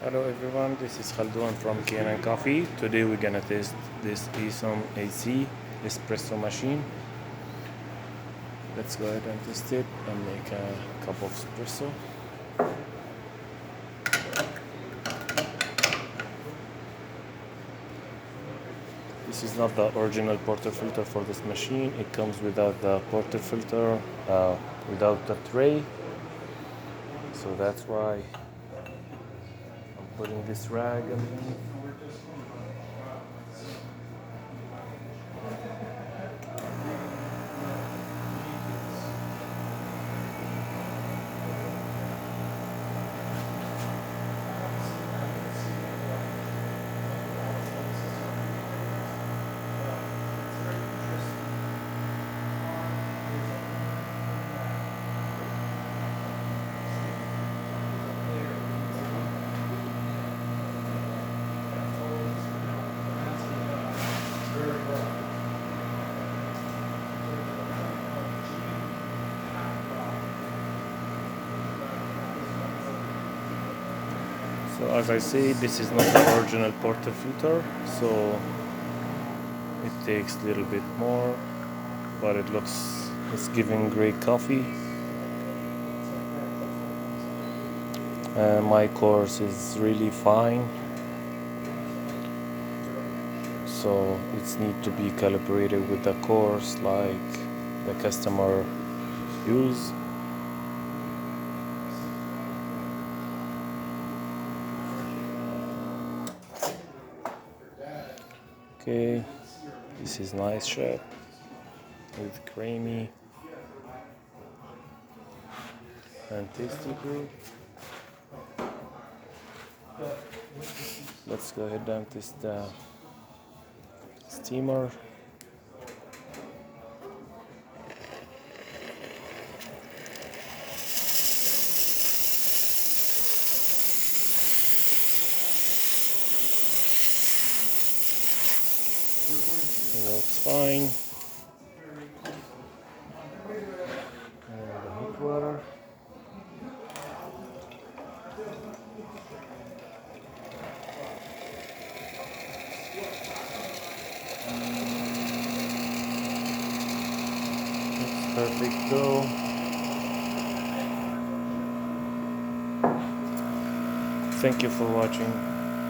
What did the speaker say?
Hello everyone, this is Khaldun from Kanen Coffee. Today we're gonna test this Isom AC Espresso machine. Let's go ahead and test it and make a cup of espresso. This is not the original portafilter for this machine. It comes without the portafilter, without the tray. So that's why I'm putting this rag underneath. So as I say, this is not the original portafilter, so it takes a little bit more, but it's giving great coffee. My course is really fine, so it's need to be calibrated with the course like the customer use. Okay, this is nice shot with creamy and tasty brew. Let's go ahead and test the steamer. It works fine. And the hot water. It's perfect though. Thank you for watching.